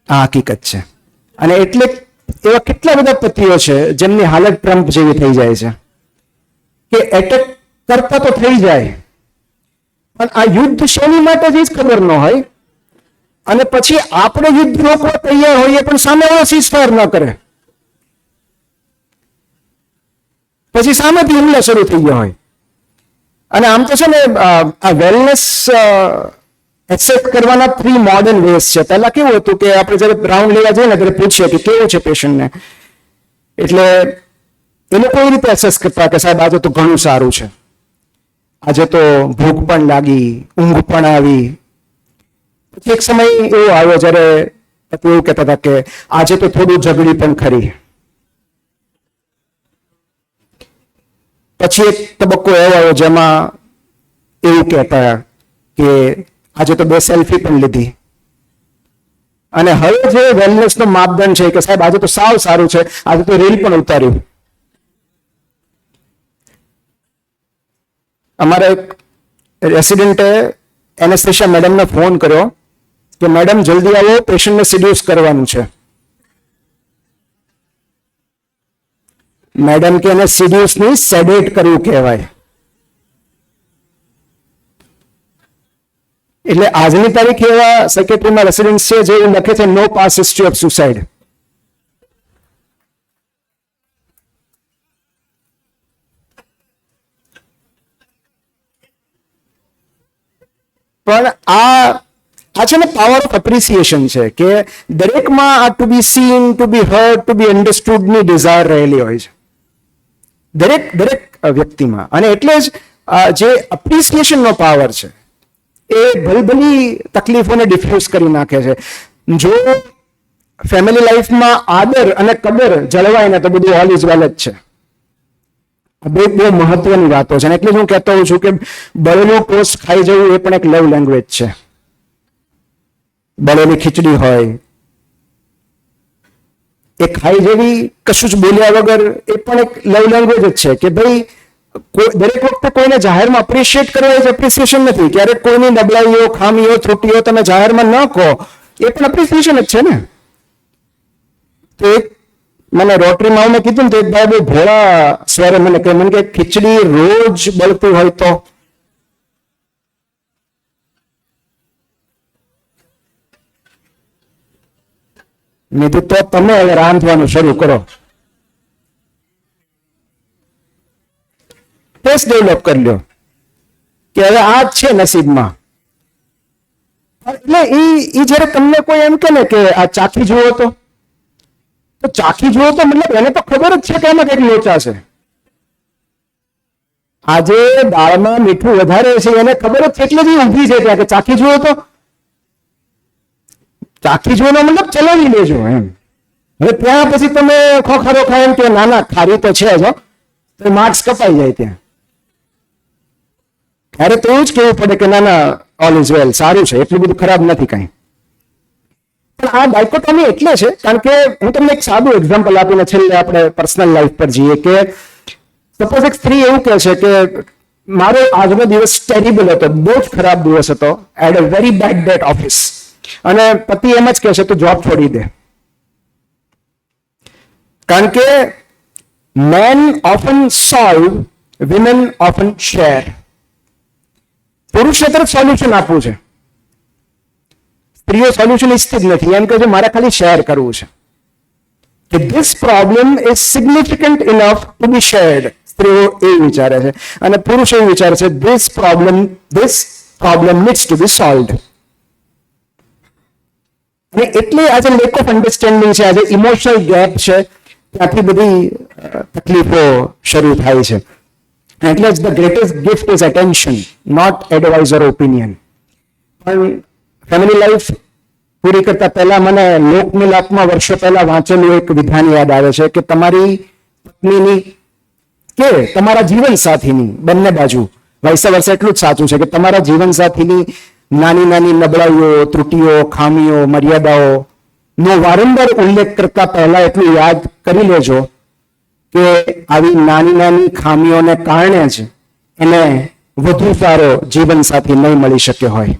Speaker 1: આ હકીકત છે. અને એટલે એવા કેટલા બધા પતિઓ છે જેમની હાલત ટ્રમ્પ જેવી થઈ જાય છે કે એટેક કરતા તો થઈ જાય, પણ આ યુદ્ધ શેની માટે જ ખબર ન હોય, અને પછી આપણે યુદ્ધ રોકવા તૈયાર હોઈએ પણ સામેવાળો સીઝફાયર ન કરે, પછી સામેથી હુમલો શરૂ થઈ ગયો હોય. અને આમ તો છે ને આ વેલનેસ એક્સેપ્ટ કરવાના 3 મોડર્ન વેઝ છે. પહેલા કેવું હતું કે આપણે જયારે રાઉન્ડ લેવા જઈએ ને ત્યારે પૂછીએ કે કેવું છે પેશન્ટને, એટલે એ લોકો એ રીતે એસેસ કરતા કે સાહેબ આજે તો ઘણું સારું છે, આજે તો ભૂખ પણ લાગી, ઊંઘ પણ આવી. પછી એક સમય એવો આવ્યો જયારે એવું કહેતા હતા કે આજે તો થોડું ઝઘડી પણ ખરી. પછી એક તબક્કો એવો આવ્યો જેમાં એવું કહેતા કે આજે તો 2 સેલ્ફી પણ લીધી. અને હવે જે વેલનેસ નો માપદંડ છે કે સાહેબ આજે તો સાવ સારું છે, આજે તો રીલ પણ ઉતાર્યું. અમારા એક રેસિડેન્ટે એનેસ્થેસિયા મેડમને ફોન કર્યો કે મેડમ જલ્દી આવો, પેશન્ટને સિડ્યુસ કરવાનું છે. મેડમ કે એને સિડ્યુસ ની સેડેટ કરવું કહેવાય. એટલે આજની તારીખ એવા સેક્રેટરીમાં રેસિડેન્ટ્સ છે જે લખે છે નો પાસ હિસ્ટ્રી ઓફ સુસાઇડ. પણ આ છે ને પાવર ઓફ એપ્રિસિએશન છે કે દરેકમાં આ to be seen, to be heard, to be understood ની ડિઝાયર રહેલી હોય છે દરેક વ્યક્તિમાં. અને એટલે જ જે એપ્રિસિએશન નો પાવર છે એ ભલી તકલીફોને ડિફ્યુઝ કરી નાખે છે. જો ફેમિલી લાઈફમાં આદર અને કદર જળવાય ને તો બધું ઓલ ઇઝ વેલ જ છે. બહુ મહત્વની વાતો છે. એટલે હું કહેતો હોઉં છું કે બળેલું ટોસ્ટ ખાઈ જવું એ પણ એક લવ લેંગ્વેજ છે. બળેલી ખીચડી હોય એ ખાઈ જેવી કશું જ બોલ્યા વગર એ પણ એક લવ લેંગ્વેજ જ છે કે ભાઈ દરેક વખતે કોઈને જાહેરમાં એપ્રિશિએટ કરવા એ એપ્રિસિએશન નથી. ક્યારેક કોઈની નબળાઈઓ, ખામીઓ, ત્રુટીઓ તમે જાહેરમાં ન કહો એ પણ એપ્રિસિએશન જ છે ને. તો એક મને રોટરીમાં મેં કીધું ને તો એક ભાઈ બહુ ભોળા સ્વરે મને કે ખીચડી રોજ બળતી હોય તો મેં તો તમે હવે રાંધવાનું શરૂ કરો, ટેસ્ટ ડેવલપ કરી લો કે હવે આ જ છે નસીબમાં. એટલે એ જયારે તમને કોઈ એમ કે ને કે આ ચાખી જુઓ તો ચાખી જુઓ તો મતલબ એને તો ખબર જ છે કે એમાં કઈક લોચા છે. આજે દાળમાં મીઠું વધારે છે એને ખબર જ છે એટલે જ ઊભી છે ત્યાં કે ચાખી જુઓ તો. ચાખી જોવાનો મતલબ ચલાવી લેજો એમ. હવે ત્યાં પછી તમે ખોખારો ખાય એમ કે નાના ખારી તો છે જ, તો માર્ક્સ કપાઈ જાય ત્યાં. ત્યારે તો એવું જ કહેવું પડે કે નાના ઓલ ઇઝ વેલ, સારું છે, એટલું બધું ખરાબ નથી કઈ. પણ આ ડાયકોટોમી એટલે છે કારણ કે હું તમને એક સાદું એક્ઝામ્પલ આપીને છેલ્લે આપણે પર્સનલ લાઈફ પર જઈએ કે સપોઝ એક સ્ત્રી એવું કહે છે કે મારો આજનો દિવસ ટેરિબલ હતો, બહુ જ ખરાબ દિવસ હતો, I had a very bad day at office. અને પતિ એમ જ કહે છે તો જોબ છોડી દે. કારણ કે men often solve, women often share. પુરુષે તરફ સોલ્યુશન આપવું છે, સ્ત્રીઓ સોલ્યુશન ઈચ્છતી જ નથી. એમ કહે છે મારે ખાલી શેર કરવું છે કે this problem is significant enough to be shared. સ્ત્રીઓ એવું વિચારે છે અને પુરુષ એવું વિચારે છે this problem needs to be solved. અને એટલે આજે લેક ઓફ અન્ડરસ્ટેન્ડિંગ છે, આજે ઇમોશનલ ગેપ છે, ત્યાંથી બધી તકલીફો શરૂ થાય છે. એટલે જ the greatest gift is attention, not advice or opinion. પણ ફેમિલી લાઈફ પૂરી કરતા પહેલા મને લોકમિલાપમાં વર્ષો પહેલા વાંચેલું એક વિધાન યાદ આવે છે કે તમારી પત્નીની કે તમારા જીવન સાથીની બંને બાજુ વાઇસ વર્સા એટલું જ સાચું છે કે તમારા જીવન સાથીની નાની નાની નબળાઈઓ, ત્રુટીઓ, ખામીઓ, મર્યાદાઓ નો વારંવાર ઉલ્લેખ કરતા પહેલા એટલું યાદ કરી લેજો કે આવી નાની નાની ખામીઓને કારણે જ એને વધુ સારો જીવનસાથી નહીં મળી શક્યો હોય.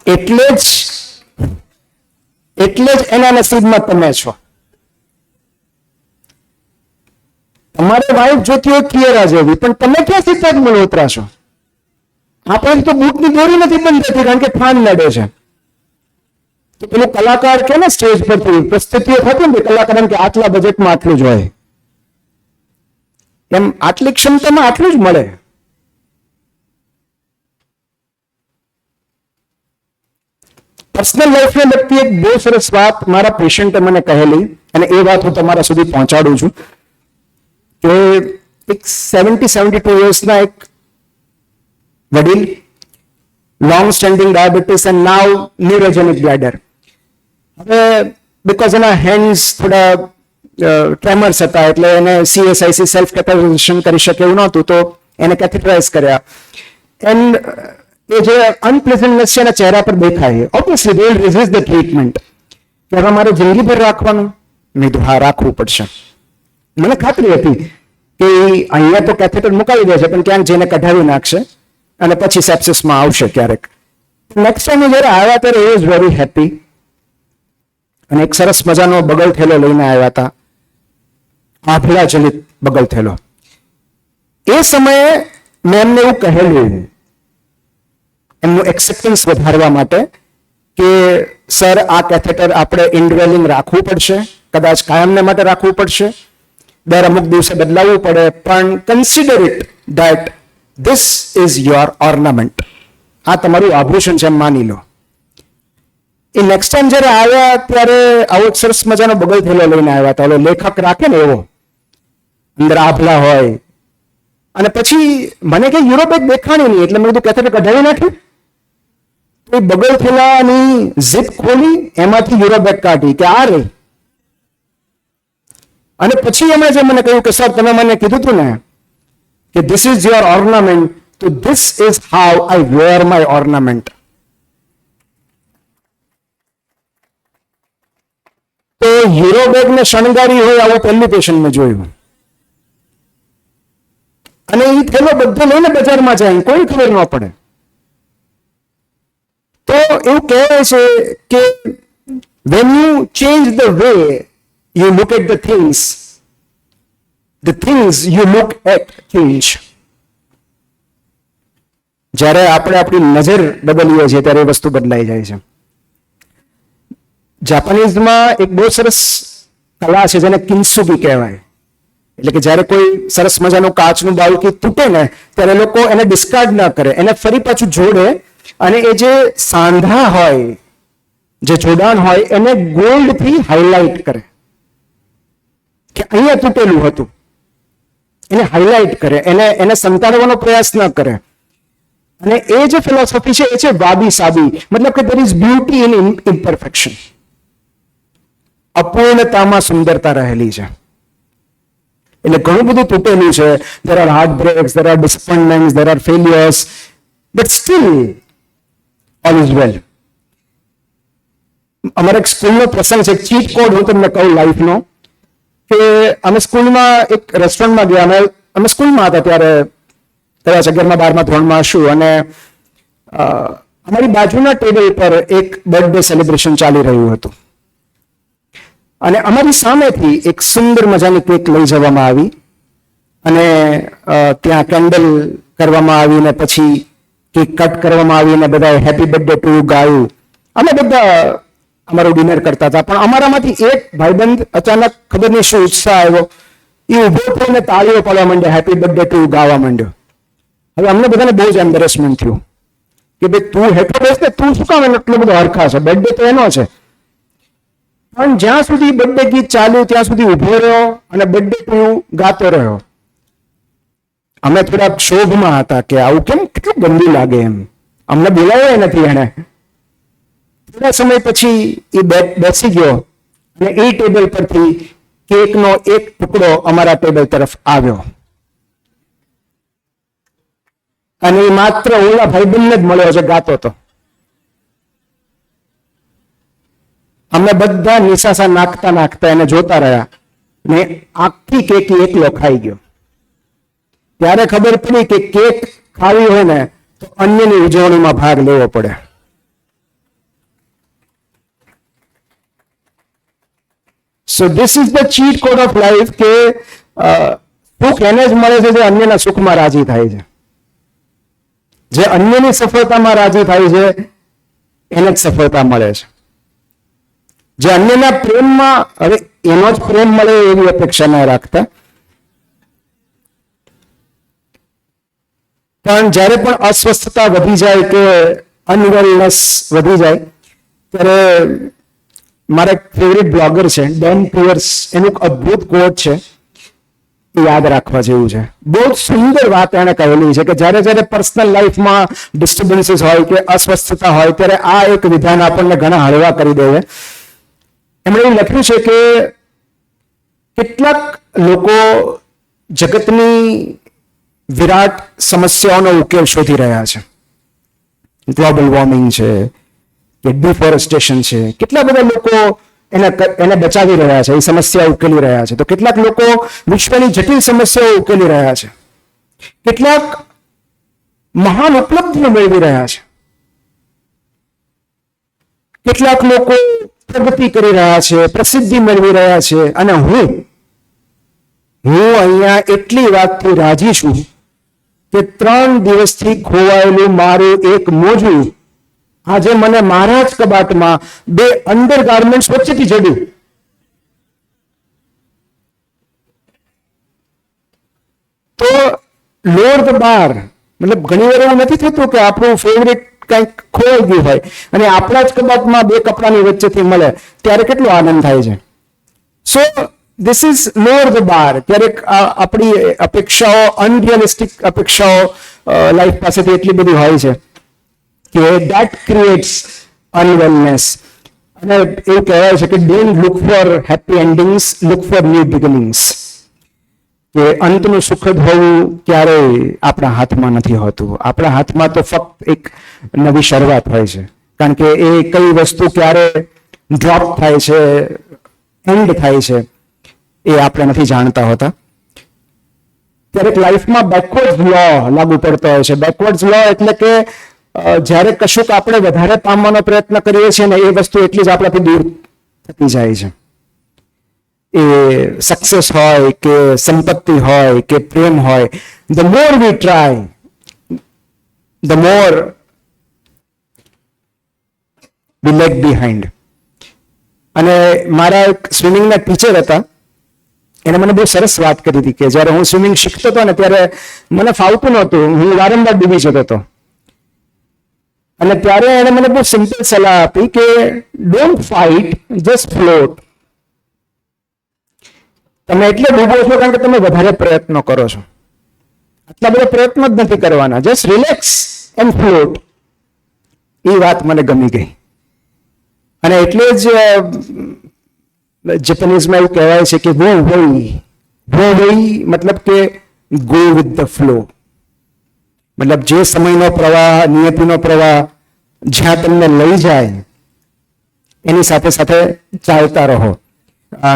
Speaker 1: એટલે જ એના નસીબમાં તમે છો. તમારે વાઈફ જોતી હોય કિયરા જેવી, પણ તમે ક્યાં સિદ્ધાર્થ મલ્હોત્રા છો? આપણે તો બૂટની દોરી નથી બંધ થતી કારણ કે ફાન નડે છે. તો પેલો કલાકાર કે ને સ્ટેજ પરથી પ્રસ્તુતિઓ થતી ને કલાકાર કે આટલા બજેટમાં આટલું જ હોય, એમ આટલી ક્ષમતામાં આટલું જ મળે. પર્સનલ લાઈફને લગતી એક બહુ સરસ વાત મારા પેશન્ટે મને કહેલી, અને એ વાત હું તમારા સુધી પહોંચાડું છું કે એક 72 યર્સના એક વડીલ, long standing diabetes and now neurogenic bladder. હવે બીકોઝ એના હેન્ડ્સ થોડા ટ્રેમર્સ હતા એટલે એને CSIC સેલ્ફ કેપેસિટેશન કરી શકે એવું નહોતું, તો એને કેથેટરાઇઝ કર્યા. એન્ડ એ જે અનપ્લેઝન્ટનેસ છે એના ચહેરા પર દેખાય. Obviously they will resist the treatment. કે હવે મારે જિંદગીભર રાખવાનું? મેં કીધું હા, રાખવું પડશે. મને ખાતરી હતી કે અહીંયા તો કેથેટર મુકાવી દે છે પણ ક્યાંક જઈને કઢાવી નાખશે અને પછી સેપ્સિસમાં આવશે ક્યારેક. નેક્સ્ટ ટાઈમ જ્યારે આવ્યા ત્યારે એ વોઝ વેરી હેપી અને એક સરસ મજાનો બગલ થેલો લઈને આવ્યા હતા, આભલા જનિત બગલ થેલો. એ સમયે મેં એમને એવું કહેલું, એમનું એક્સેપ્ટન્સ વધારવા માટે કે સર આ કેથેટર આપણે ઇન્ડવેલિંગ રાખવું પડશે, કદાચ કાયમને માટે રાખવું પડશે, દર અમુક દિવસે બદલાવવું પડે, પણ consider it that this is your ornament. આ તમારું આભૂષણ છે એમ માની લો. એ નેક્સ્ટ ટાઈમ જ્યારે આવ્યા ત્યારે આવો એક સરસ મજાનો બગલ થેલો લઈને આવ્યા હતા, ઓલો લેખક રાખે ને એવો, અંદર આભલા હોય. અને પછી મને કે યુરોપ એક દેખાણી નહીં, એટલે મેં કીધું કેથેટર કઢાવી નાખ્યું. તો એ બગલ થેલાની ઝીપ ખોલી, એમાંથી યુરોપ એક કાઢી કે આ રે. અને પછી એમણે જે મને કહ્યું કે સર તમે મને કીધું હતું ને કે ધીસ ઇઝ યોર ઓર્નામેન્ટ, તો this is how I wear my ornament. તો હીરો બેગ ને શણગારી હોય આવું પહેલી પેશન્ટ મેં જોયું. અને એ થેલો બધો લઈને બજારમાં જાય, કોઈ ખબર ન પડે. તો એવું કહેવાય છે કે when you change the way you look at the things you look at change. જ્યારે આપણે આપણી નજર બદલીએ છીએ ત્યારે એ વસ્તુ બદલાઈ જાય છે. જાપાનીઝમાં એક બહુ સરસ કલા છે જેને કિન્સુગી કહેવાય. એટલે કે જ્યારે કોઈ સરસ મજાનું કાચનું બાઉકી તૂટે ને ત્યારે લોકો એને ડિસ્કાર્ડ ના કરે, એને ફરી પાછું જોડે અને એ જે સાંધા હોય, જે જોડાણ હોય એને ગોલ્ડથી હાઇલાઇટ કરે કે અહીંયા તૂટેલું હતું, એને હાઇલાઇટ કરે, એને સંતાડવાનો પ્રયાસ ન કરે. અને એ જે ફિલોસોફી છે એ છે વાબી સાબી, મતલબ કે there is beauty in imperfection. અપૂર્ણતામાં સુંદરતા રહેલી છે. એટલે ઘણું બધું તૂટેલું છે. there are heartbreaks, there are disappointments, there are failures, but still all is well. અમારા એક સ્કૂલનો પ્રસંગ છે, ચીટ કોડ હું તમને કહું લાઈફનો, કે અમે સ્કૂલમાં એક રેસ્ટોરન્ટમાં ગયા. અમે સ્કૂલમાં હતા ત્યારે કદાચ 11મા-12મા ધોરણમાં હશું, અને અમારી બાજુના ટેબલ પર એક બર્થડે સેલિબ્રેશન ચાલી રહ્યું હતું. અને અમારી સામેથી એક સુંદર મજાની કેક લઈ જવામાં આવી અને ત્યાં કેન્ડલ કરવામાં આવી ને પછી કેક કટ કરવામાં આવી અને બધાએ હેપી બર્થડે ટુ ગાયું. અમે બધા અમારું ડિનર કરતા હતા, પણ અમારામાંથી એક ભાઈબંધ અચાનક ખબર નહીં શું ઉત્સાહ આવ્યો, એ ઉભો થઈને તાળીઓ પાડવા માંડ્યો, હેપી બર્થડે ટુ ગાવા માંડ્યો. હવે અમને બધાને બહુ જ એમ્બેરેસમેન્ટ થયું કે ભાઈ તું હેઠો બેસ ને, તું શું કામ એનો એટલો બધો હરખા છે, બર્થડે તો એનો છે. પણ જ્યાં સુધી બર્થડે ગીત ચાલ્યું ત્યાં સુધી ઉભો રહ્યો અને બર્થડે ટુ ગાતો રહ્યો. અમે થોડા ક્ષોભમાં હતા કે આવું કેમ, કેટલું ગંદુ લાગે એમ, અમને બોલાવ્યા નથી એને. થોડા સમય પછી એ બેસી ગયો અને એ ટેબલ પરથી કેકનો એક ટુકડો અમારા ટેબલ તરફ આવ્યો અને એ માત્ર ઓલા ભાઈબંધને જ મળ્યો છે ગાતો તો. અમે બધા નિશાસા નાખતા નાખતા એને જોતા રહ્યા ને આખી કેક એકલો ખાઈ ગયો. ત્યારે ખબર પડી કે કેક ખાવી હોય ને તો અન્યની ઉજવણીમાં ભાગ લેવો પડે. So this is the cheat code of life કે સુખ એને જ મળે છે જે અન્યના સુખમાં રાજી થાય છે, જે અન્યની સફળતામાં રાજી થાય છે એને જ સફળતા મળે છે. જે અન્યના પ્રેમમાં, હવે એનો જ પ્રેમ મળે એવી અપેક્ષા ન રાખતા, પણ જ્યારે પણ અસ્વસ્થતા વધી જાય કે અનવેલનેસ વધી જાય ત્યારે મારા એક ફેવરિટ બ્લોગર છે ડેન પિયર્સ, એનું એક અદ્ભુત કોટ છે, એ યાદ રાખવા જેવું છે. બહુ સુંદર વાત એને કહેલી છે કે જ્યારે જ્યારે પર્સનલ લાઈફમાં ડિસ્ટર્બન્સીસ હોય કે અસ્વસ્થતા હોય ત્યારે આ એક વિધાન આપણને ઘણા હળવા કરી દે છે. એમણે એવું લખ્યું છે કે કેટલાક લોકો જગતની વિરાટ સમસ્યાઓનો ઉકેલ શોધી રહ્યા છે. ગ્લોબલ વોર્મિંગ છે કે ડિફોરેસ્ટેશન છે, કેટલા બધા લોકો એને બચાવી રહ્યા છે, એ સમસ્યા ઉકેલી રહ્યા છે. તો કેટલાક લોકો વિશ્વની જટિલ સમસ્યાઓ ઉકેલી રહ્યા છે, કેટલાક મહાન ઉપલબ્ધિઓ મેળવી રહ્યા છે, કેટલાક લોકો પ્રગતિ કરી રહ્યા છે, પ્રસિદ્ધિ મેળવી રહ્યા છે. અને હું અહીંયા એટલી વાતથી રાજી છું કે 3 દિવસથી ખોવાયેલું મારું એક મોજું આજે મને મારા જ કબાટમાં 2 અંડરગાર્મેન્ટ્સ વચ્ચેથી જડ્યું. તો લોર ધ બાર, મતલબ ઘણી વાર એવું નથી થતું કે આપણું ફેવરિટ કંઈક ખોવાઈ ગયું હોય અને આપણા જ કબાટમાં 2 કપડાની વચ્ચેથી મળે ત્યારે કેટલો આનંદ થાય છે. સો this is Lord the bar. ક્યારેક આપણી અપેક્ષાઓ, અનરિયલિસ્ટિક અપેક્ષાઓ લાઈફ પાસેથી એટલી બધી હોય છે કે that creates unwellness. અને એવું કહેવાય છે કે don't look for happy endings, look for new beginnings. કે અંતનું સુખદ હોવું ક્યારેય આપણા હાથમાં નથી હોતું. આપણા હાથમાં તો ફક્ત એક નવી શરૂઆત હોય છે, કારણ કે એ કઈ વસ્તુ ક્યારે ડ્રોપ થાય છે, એન્ડ થાય છે, એ આપણે નથી જાણતા હોતા. ક્યારેક લાઈફમાં બેકવર્ડ લો લાગુ પડતો હોય છે. બેકવર્ડ લો એટલે કે જ્યારે કશુંક આપણે વધારે પામવાનો પ્રયત્ન કરીએ છીએ ને એ વસ્તુ એટલી જ આપણાથી દૂર થતી જાય છે. એ સક્સેસ હોય કે સંપત્તિ હોય કે પ્રેમ હોય, the more we try the more we lag behind. અને મારા એક સ્વિમિંગના ટીચર હતા, એને મને બહુ સરસ વાત કરી હતી કે જ્યારે હું સ્વિમિંગ શીખતો હતો ને ત્યારે મને ફાવતું નહોતું, હું વારંવાર ડૂબી જતો હતો. અને ત્યારે એને મને બહુ સિમ્પલ સલાહ આપી કે ડોન્ટ ફાઇટ, જસ્ટ ફ્લોટ. તમે એટલે ડૂબો છો કારણ કે તમે વધારે પ્રયત્નો કરો છો. આટલા બધા પ્રયત્નો જ નથી કરવાના, જસ્ટ રિલેક્સ એન્ડ ફ્લોટ. એ વાત મને ગમી ગઈ. અને એટલે જ જાપાનીઝમાં એવું કહેવાય છે કે વો વઈ મતલબ કે ગો વિથ ધ ફ્લો. મતલબ જે સમયનો પ્રવાહ, નિયતિનો પ્રવાહ જ્યાં તમને લઈ જાય એની સાથે સાથે ચાલતા રહો.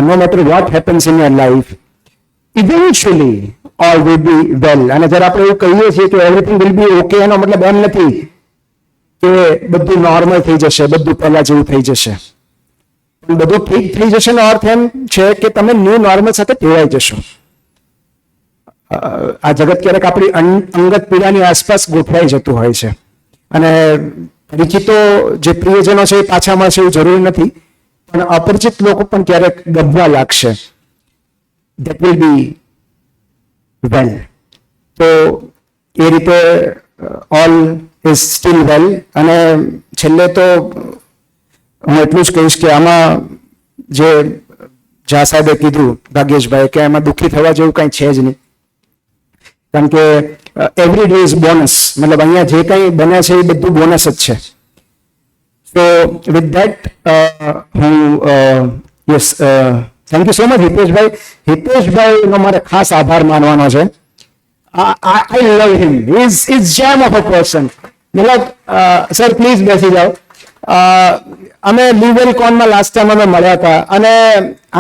Speaker 1: No matter what happens in your life, eventually all will be well. અને જ્યારે આપણે એવું કહીએ છીએ કે એવરીથિંગ વિલ બી ઓકે, એનો મતલબ એમ નથી કે બધું નોર્મલ થઈ જશે, બધું પહેલા જેવું થઈ જશે. બધું ઠીક થઈ જશે નો અર્થ એમ છે કે તમે ન્યૂ નોર્મલ સાથે ટેવાઈ જશો. આ જગત ક્યારેક આપણી અંગત પીડાની આસપાસ ગોઠવાઈ જતું હોય છે અને પરિચિતો જે પ્રિયજનો છે એ પાછા મળશે એવું જરૂરી નથી, પણ અપરિચિત લોકો પણ ક્યારેક ગભવા લાગશે. ધેટ વિલ બી વેલ. તો એ રીતે ઓલ ઇઝ સ્ટીલ વેલ. અને છેલ્લે તો હું એટલું જ કહીશ કે આમાં જે ઝા સાહેબે કીધું, ભાગ્યેશભાઈ, કે એમાં દુઃખી થવા જેવું કંઈ છે જ નહીં. કારણ કે એવરી ડે ઇઝ બોનસ. મતલબ અહીંયા જે કંઈ બને છે એ બધું બોનસ જ છે. સો વિથ ધેટ હું yes thank you so much Hiteshbhai. હિતેશભાઈનો મારે ખાસ આભાર માનવાનો છે. I love him. He's gem of a person. મતલબ સર પ્લીઝ બેસી જાઓ. અમે લીગલ કોનમાં લાસ્ટ ટાઈમ અમે મળ્યા હતા અને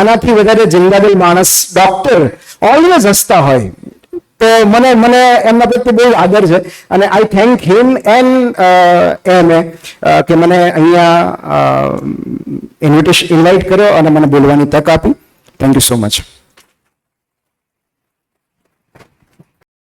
Speaker 1: આનાથી વધારે જિંદાદિલ માણસ ડોક્ટર ઓલવેઝ હસતા હોય. તો મને એમના પ્રત્યે બહુ આદર છે અને આઈ થેન્ક હિમ એન્ડ એમે કે મને અહીંયા ઇન્વાઇટ કર્યો અને મને બોલવાની તક આપી. Thank you so much.